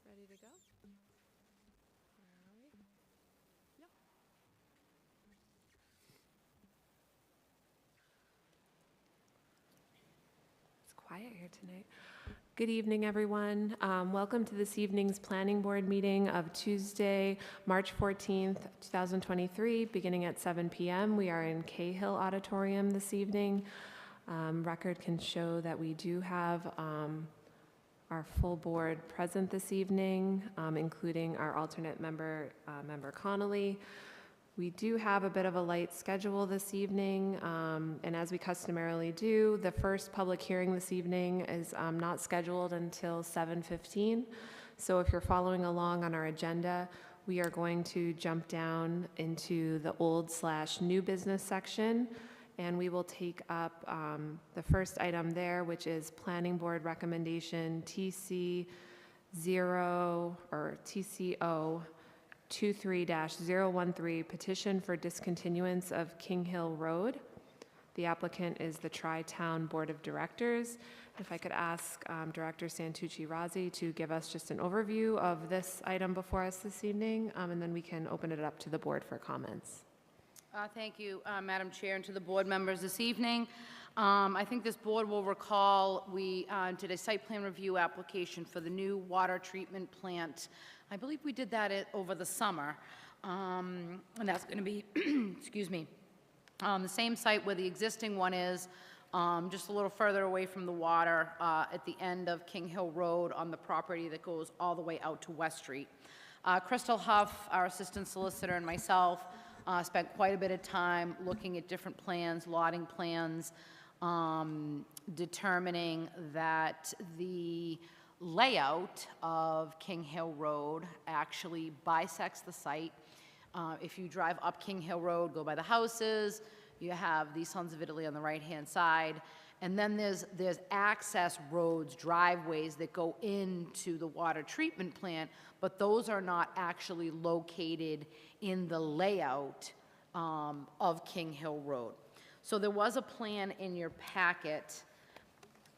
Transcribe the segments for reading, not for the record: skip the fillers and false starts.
Ready to go? Where are we? Yep. It's quiet here tonight. Good evening, everyone. Welcome to this evening's Planning Board meeting of Tuesday, March 14th, 2023, beginning at 7 p.m. We are in Cahill Auditorium this evening. Record can show that we do have our full board present this evening, including our alternate member, Member Connolly. We do have a bit of a light schedule this evening, and as we customarily do, the first public hearing this evening is not scheduled until 7:15. So if you're following along on our agenda, we are going to jump down into the old/new business section, and we will take up the first item there, which is Planning Board Recommendation TC 0 or TCO 23-013, petition for discontinuance of King Hill Road. The applicant is the Tri-Town Board of Directors. If I could ask Director Santucci-Razzi to give us just an overview of this item before us this evening, and then we can open it up to the board for comments. Thank you, Madam Chair, and to the board members this evening. I think this board will recall we did a site plan review application for the new water treatment plant. I believe we did that over the summer, and that's going to be, excuse me, the same site where the existing one is, just a little further away from the water at the end of King Hill Road on the property that goes all the way out to West Street. Crystal Huff, our assistant solicitor, and myself spent quite a bit of time looking at different plans, lotting plans, determining that the layout of King Hill Road actually bisects the site. If you drive up King Hill Road, go by the houses, you have the Sons of Italy on the right-hand side, and then there's access roads, driveways that go into the water treatment plant, but those are not actually located in the layout of King Hill Road. So there was a plan in your packet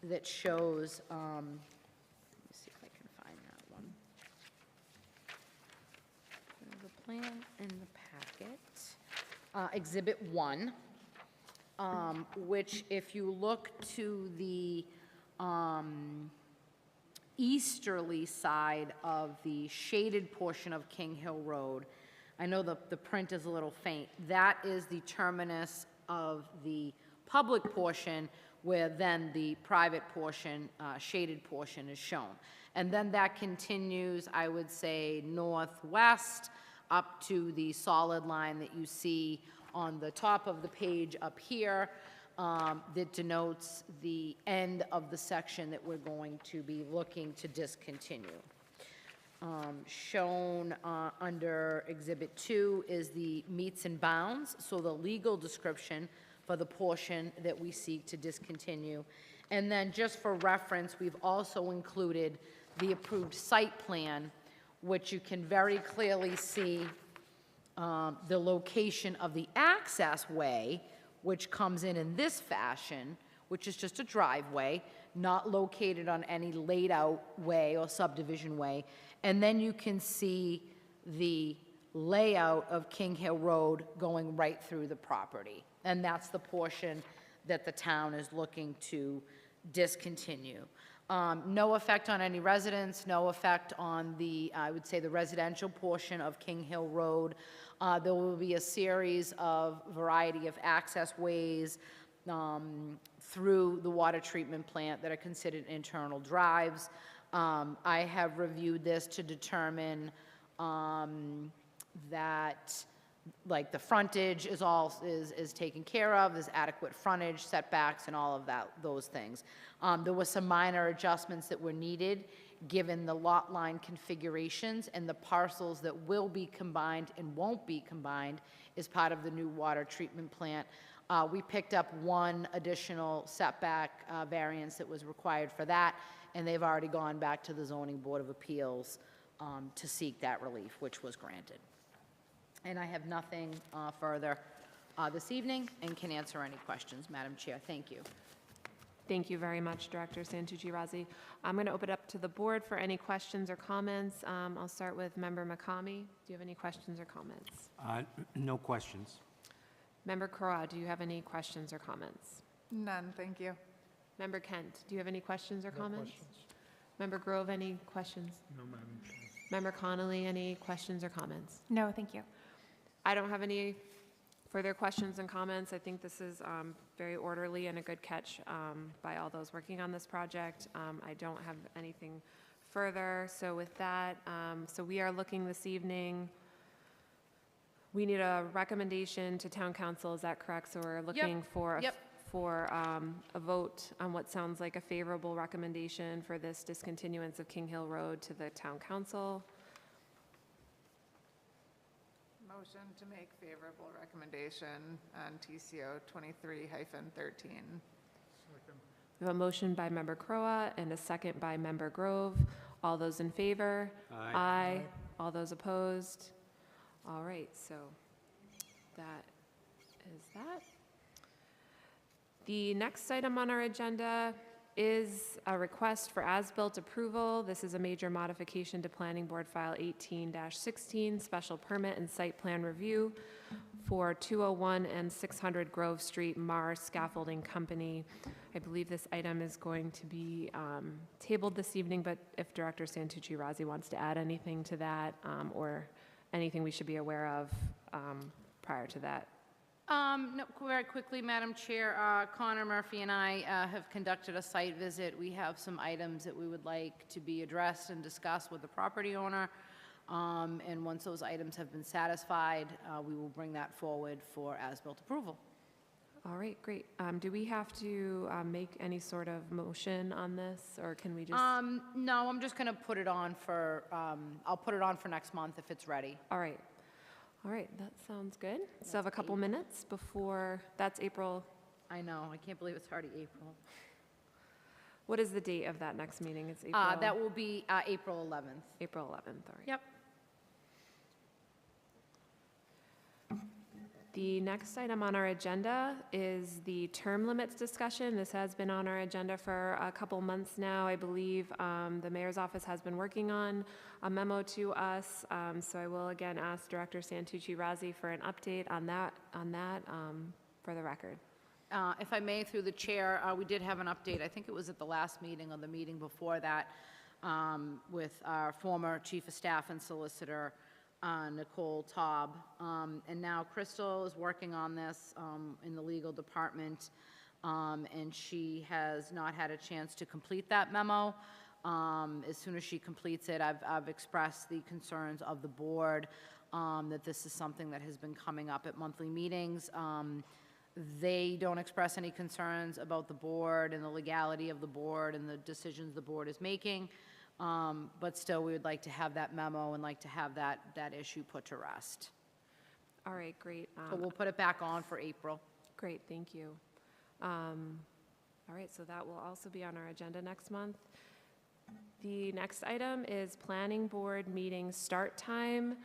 that shows, let me see if I can find that one. There's a plan in the packet, Exhibit 1, which if you look to the easterly side of the shaded portion of King Hill Road, I know the print is a little faint, that is the terminus of the public portion, where then the private portion, shaded portion is shown. And then that continues, I would say, northwest up to the solid line that you see on the top of the page up here, that denotes the end of the section that we're going to be looking to discontinue. Shown under Exhibit 2 is the meets and bounds, so the legal description for the portion that we seek to discontinue. And then just for reference, we've also included the approved site plan, which you can very clearly see the location of the access way, which comes in this fashion, which is just a driveway, not located on any laid out way or subdivision way. And then you can see the layout of King Hill Road going right through the property. And that's the portion that the town is looking to discontinue. No effect on any residents, no effect on the, I would say, the residential portion of King Hill Road. There will be a series of variety of access ways through the water treatment plant that are considered internal drives. I have reviewed this to determine that, like, the frontage is taken care of, there's adequate frontage, setbacks, and all of those things. There were some minor adjustments that were needed given the lot line configurations and the parcels that will be combined and won't be combined as part of the new water treatment plant. We picked up one additional setback variance that was required for that, and they've already gone back to the Zoning Board of Appeals to seek that relief, which was granted. And I have nothing further this evening and can answer any questions, Madam Chair. Thank you. Thank you very much, Director Santucci Razzi. I'm going to open it up to the board for any questions or comments. I'll start with Member McCamey. Do you have any questions or comments? No questions. Member Crowe, do you have any questions or comments? None, thank you. Member Kent, do you have any questions or No comments? questions. Member Grove, any questions? No, Madam Chair. Member Connolly, any questions or comments? No, thank you. I don't have any further questions and comments. I think this is very orderly and a good catch by all those working on this project. I don't have anything further. So with that, so we are looking this evening, we need a recommendation to town council, is that correct? So we're looking for a vote on what sounds like a favorable recommendation for this discontinuance of King Hill Road to the town council. Motion to make favorable recommendation on TCO 23-13. We have a motion by Member Crowe and a second by Member Grove. All those in favor? Aye. All those opposed? All right, so that is that. The next item on our agenda is a request for as-built approval. This is a major modification to Planning Board File 18-16, special permit and site plan review for 201 and 600 Grove Street, Mars Scaffolding Company. I believe this item is going to be tabled this evening, but if Director Santucci Razzi wants to add anything to that or anything we should be aware of prior to that. No, very quickly, Madam Chair, Connor Murphy and I have conducted a site visit. We have some items that we would like to be addressed and discussed with the property owner. And once those items have been satisfied, we will bring that forward for as-built approval. All right, great. Do we have to make any sort of motion on this, or can we just? No, I'm just going to put it on for, I'll put it on for next month if it's ready. All right. All right, that sounds good. So I have a couple minutes before, that's April. I know, I can't believe it's already April. What is the date of that next meeting? It's April? That will be April 11th. April 11th, all right. Yep. The next item on our agenda is the term limits discussion. This has been on our agenda for a couple months now. I believe the mayor's office has been working on a memo to us. So I will again ask Director Santucci Razzi for an update on that for the record. If I may, through the chair, we did have an update, I think it was at the last meeting or the meeting before that, with our former chief of staff and solicitor, Nicole Taub. And now Crystal is working on this in the legal department, and she has not had a chance to complete that memo. As soon as she completes it, I've expressed the concerns of the board that this is something that has been coming up at monthly meetings. They don't express any concerns about the board and the legality of the board and the decisions the board is making. But still, we would like to have that memo and like to have that issue put to rest. All right, great. So we'll put it back on for April. Great, thank you. All right, so that will also be on our agenda next month. The next item is planning board meeting start time.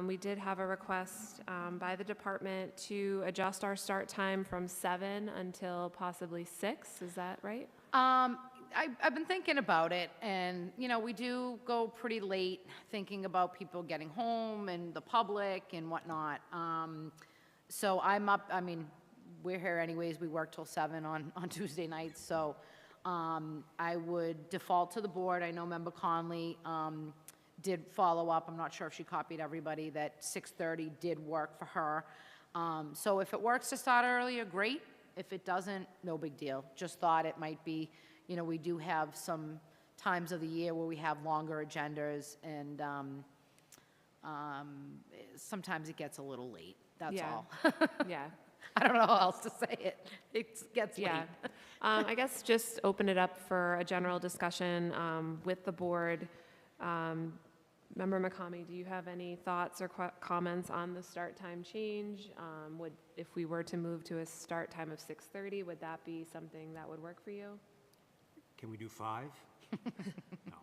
We did have a request by the department to adjust our start time from 7 until possibly 6. Is that right? I've been thinking about it, and, you know, we do go pretty late thinking about people getting home and the public and whatnot. So I'm up, I mean, we're here anyways, we work till 7 on Tuesday nights, so I would default to the board. I know Member Conley did follow up, I'm not sure if she copied everybody, that 6:30 did work for her. So if it works to start earlier, great. If it doesn't, no big deal. Just thought it might be, you know, we do have some times of the year where we have longer agendas, and sometimes it gets a little late, that's Yeah. all. Yeah. I don't know how else to say it. It gets late. Yeah. I guess just open it up for a general discussion with the board. Member McCamey, do you have any thoughts or comments on the start time change? If we were to move to a start time of 6:30, would that be something that would work for you? Can we do 5? No.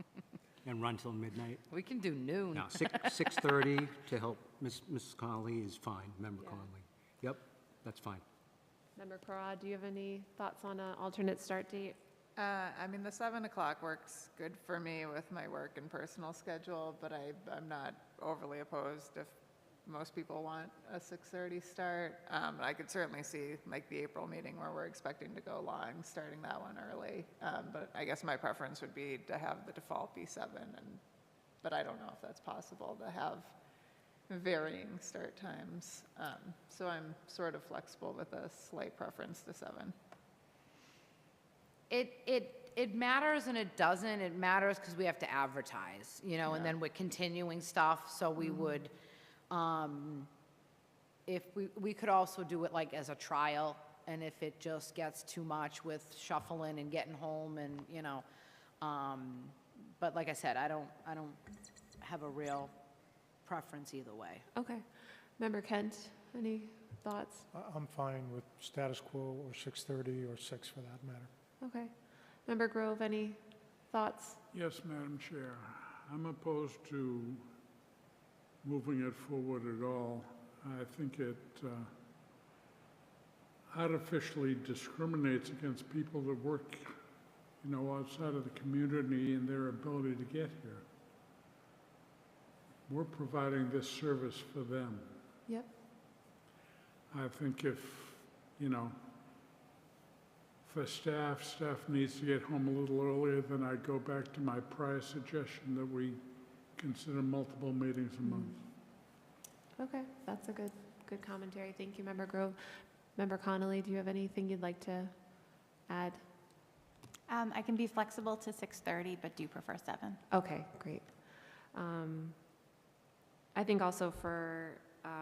And run till midnight? We can do noon. No, 6:30 to help Mrs. Connolly is fine, Member Yeah. Connolly. Yep, that's fine. Member Cora, do you have any thoughts on an alternate start date? I mean, the 7 o'clock works good for me with my work and personal schedule, but I'm not overly opposed if most people want a 6:30 start. I could certainly see like the April meeting where we're expecting to go long, starting that one early. But I guess my preference would be to have the default be 7, but I don't know if that's possible to have varying start times. So I'm sort of flexible with a slight preference to 7. It matters and it doesn't. It matters because we have to advertise, you know, and then we're continuing stuff, so we would, if we could also do it like as a trial, and if it just gets too much with shuffling and getting home and, you know, but like I said, I don't have a real preference either way. Okay. Member Kent, any thoughts? I'm fine with status quo or 6:30 or 6 for that matter. Okay. Member Grove, any thoughts? Yes, Madam Chair. I'm opposed to moving it forward at all. I think it artificially discriminates against people that work, you know, outside of the community and their ability to get here. We're providing this service for them. Yep. I think if, you know, for staff needs to get home a little earlier, then I'd go back to my prior suggestion that we consider multiple meetings a month. Okay, that's a good commentary. Thank you, Member Grove. Member Connolly, do you have anything you'd like to add? I can be flexible to 6:30, but do prefer 7. Okay, great. I think also for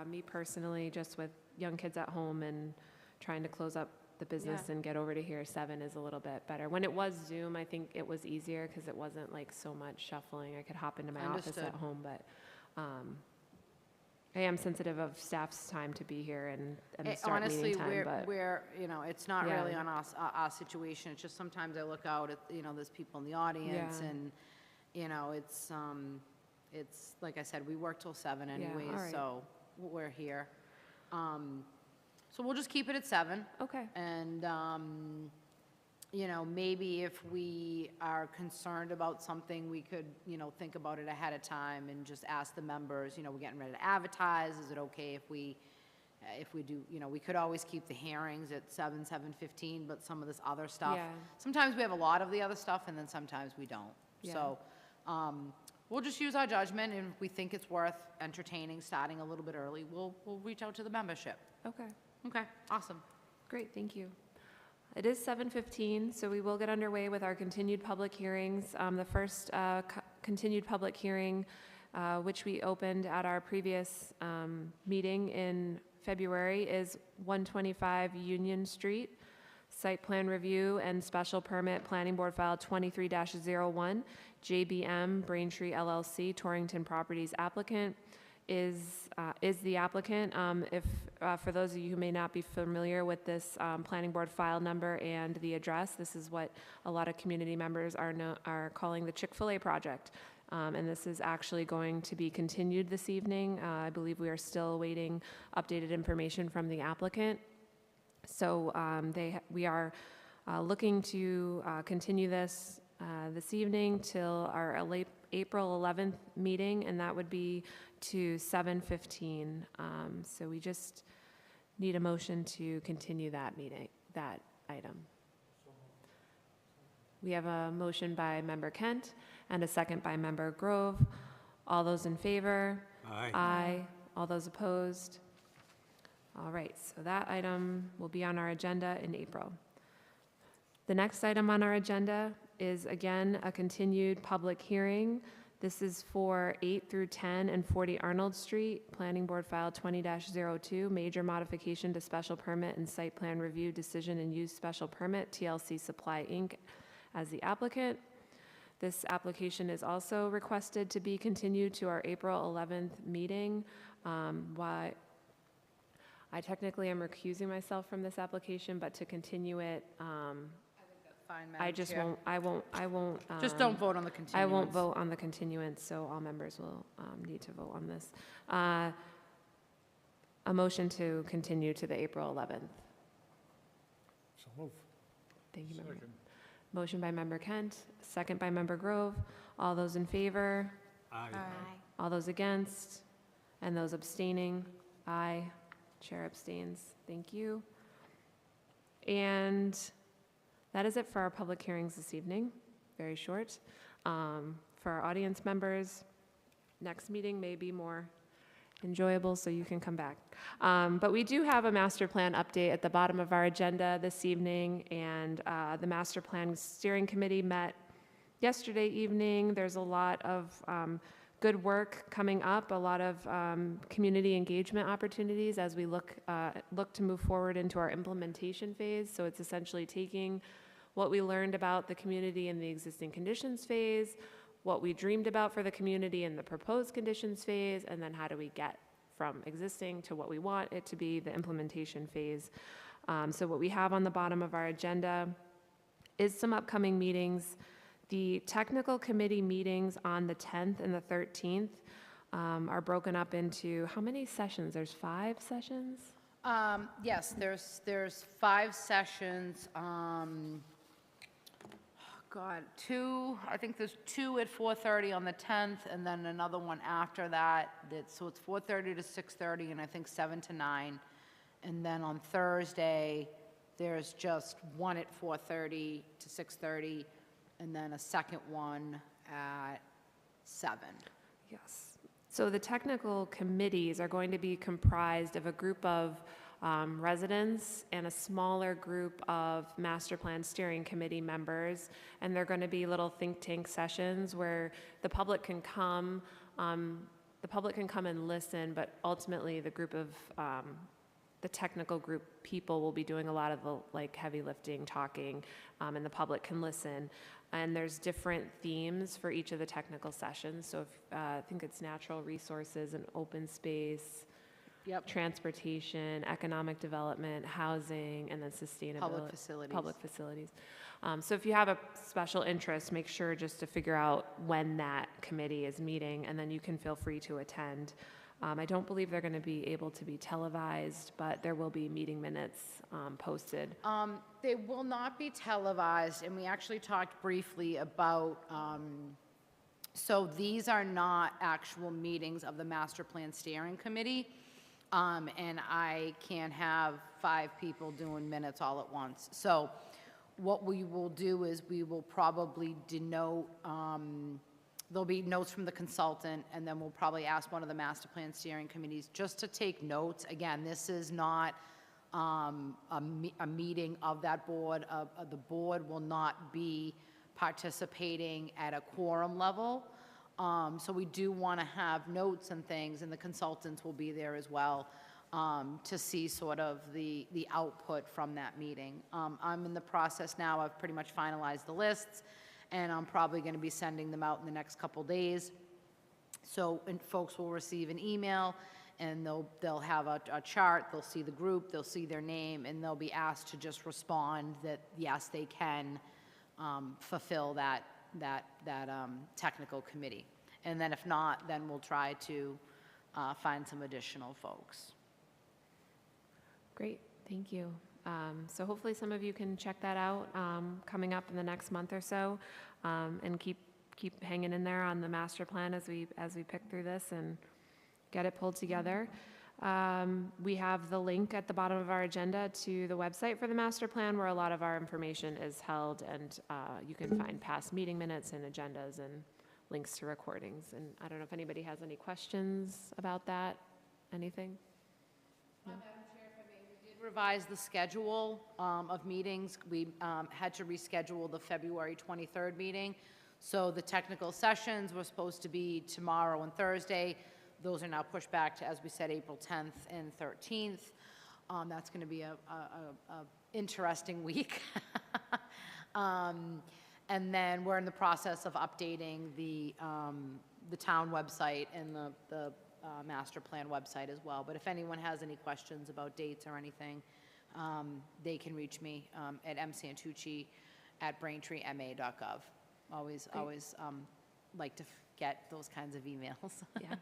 me personally, just with young kids at home and trying to close up the business and get over to here, 7 is a little bit better. When it was Zoom, I think it was easier because it wasn't like so much shuffling. I could hop into my office at home, but I am sensitive of staff's time to be here and start Honestly, meeting time, but we're, you know, it's not Yeah. really on us, our situation. It's just sometimes I look out at, you know, there's people in the audience Yeah. and, you know, it's, like I said, we work till 7 anyways, all right. so we're here. So we'll just keep it at 7. okay. And, you know, maybe if we are concerned about something, we could, you know, think about it ahead of time and just ask the members, you know, we're getting ready to advertise, is it okay if we do, you know, we could always keep the hearings at 7:15, but some of this other stuff. Yeah. Sometimes we have a lot of the other stuff, and then sometimes we don't. Yeah. So, we'll just use our judgment, and if we think it's worth entertaining, starting a little bit early, we'll reach out to the membership. Okay. Okay, awesome. Great, thank you. It is 7:15, so we will get underway with our continued public hearings. The first continued public hearing, which we opened at our previous meeting in February, is 125 Union Street, site plan review and special permit, Planning Board File 23-01, JBM Braintree LLC, Torrington Properties applicant. Is the applicant. For those of you who may not be familiar with this planning board file number and the address, this is what a lot of community members are calling the Chick-fil-A project. And this is actually going to be continued this evening. I believe we are still awaiting updated information from the applicant. So we are looking to continue this evening till our April 11th meeting, and that would be to 7:15. So we just need a motion to continue that item. We have a motion by Member Kent and a second by Member Grove. All those in favor? Aye. Aye. All those opposed? All right, so that item will be on our agenda in April. The next item on our agenda is, again, a continued public hearing. This is for 8 through 10 and 40 Arnold Street, Planning Board File 20-02, major modification to special permit and site plan review decision and use special permit, TLC Supply, Inc., as the applicant. This application is also requested to be continued to our April 11th meeting. Why I technically am recusing myself from this application, but to continue it, Fine, I Madam just Chair. I won't. Just don't vote on the continuance. I won't vote on the continuance, so all members will need to vote on this. A motion to continue to the April 11th. move. Thank you, Member. Second. Motion by Member Kent, second by Member Grove. All those in favor? Aye. All those against? And those abstaining? Aye. Chair abstains. Thank you. And that is it for our public hearings this evening. Very short. For our audience members, next meeting may be more enjoyable, so you can come back. But we do have a master plan update at the bottom of our agenda this evening, and the master plan steering committee met yesterday evening. There's a lot of good work coming up, a lot of community engagement opportunities as we look to move forward into our implementation phase. So it's essentially taking what we learned about the community in the existing conditions phase, what we dreamed about for the community in the proposed conditions phase, and then how do we get from existing to what we want it to be, the implementation phase. So what we have on the bottom of our agenda is some upcoming meetings. The technical committee meetings on the 10th and the 13th are broken up into, how many sessions? There's 5 sessions? Yes, there's 5 sessions. God, 2, I think there's 2 at 4:30 on the 10th, and then another one after that. So it's 4:30 to 6:30, and I think 7 to 9. And then on Thursday, there's just one at 4:30 to 6:30, and then a second one at 7. Yes. So the technical committees are going to be comprised of a group of residents and a smaller group of master plan steering committee members, and they're going to be little think tank sessions where the public can come. The public can come and listen, but ultimately the group of the technical group people will be doing a lot of the heavy lifting, talking, and the public can listen. And there's different themes for each of the technical sessions. So if, I think it's natural resources and open space, Yep. transportation, economic development, housing, and then sustainability. Public facilities. Public facilities. So if you have a special interest, make sure just to figure out when that committee is meeting, and then you can feel free to attend. I don't believe they're going to be able to be televised, but there will be meeting minutes posted. They will not be televised, and we actually talked briefly about, so these are not actual meetings of the Master Plan Steering Committee, and I can't have 5 people doing minutes all at once. So what we will do is we will probably denote, there'll be notes from the consultant, and then we'll probably ask one of the Master Plan Steering Committees just to take notes. Again, this is not a meeting of that board. The board will not be participating at a quorum level. So we do want to have notes and things, and the consultants will be there as well to see sort of the output from that meeting. I'm in the process now. I've pretty much finalized the lists, and I'm probably going to be sending them out in the next couple days. So, and folks will receive an email, and they'll have a chart, they'll see the group, they'll see their name, and they'll be asked to just respond that, yes, they can fulfill that technical committee. And then if not, then we'll try to find some additional folks. Great, thank you. So hopefully some of you can check that out coming up in the next month or so, and keep hanging in there on the master plan as we pick through this and get it pulled together. We have the link at the bottom of our agenda to the website for the master plan where a lot of our information is held, and you can find past meeting minutes and agendas and links to recordings. And I don't know if anybody has any questions about that, anything? Madam Chair, if I may, we did revise the schedule of meetings. We had to reschedule the February 23rd meeting. So the technical sessions were supposed to be tomorrow and Thursday. Those are now pushed back to, as we said, April 10th and 13th. That's going to be a interesting week. And then we're in the process of updating the town website and the master plan website as well. But if anyone has any questions about dates or anything, they can reach me at msantucci@braintreema.gov. Always like to get those kinds of emails. Yeah,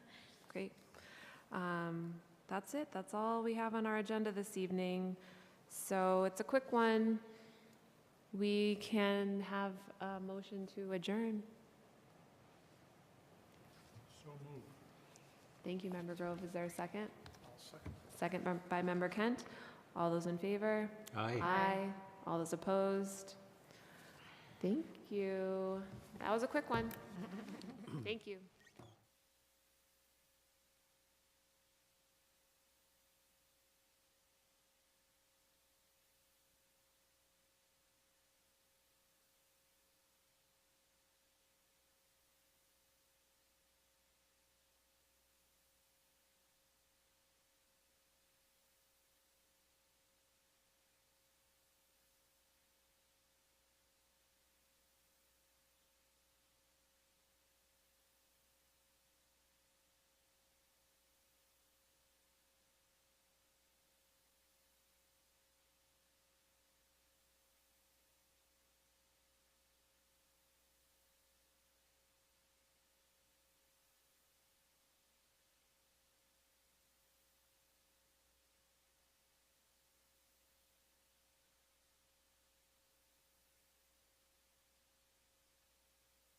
great. That's it. That's all we have on our agenda this evening. So it's a quick one. We can have a motion to adjourn. So moved. Thank you, Member Grove. Is there a second? Second. Second by Member Kent. All those in favor? Aye. Aye. All those opposed? Thank you. That was a quick one. Thank you.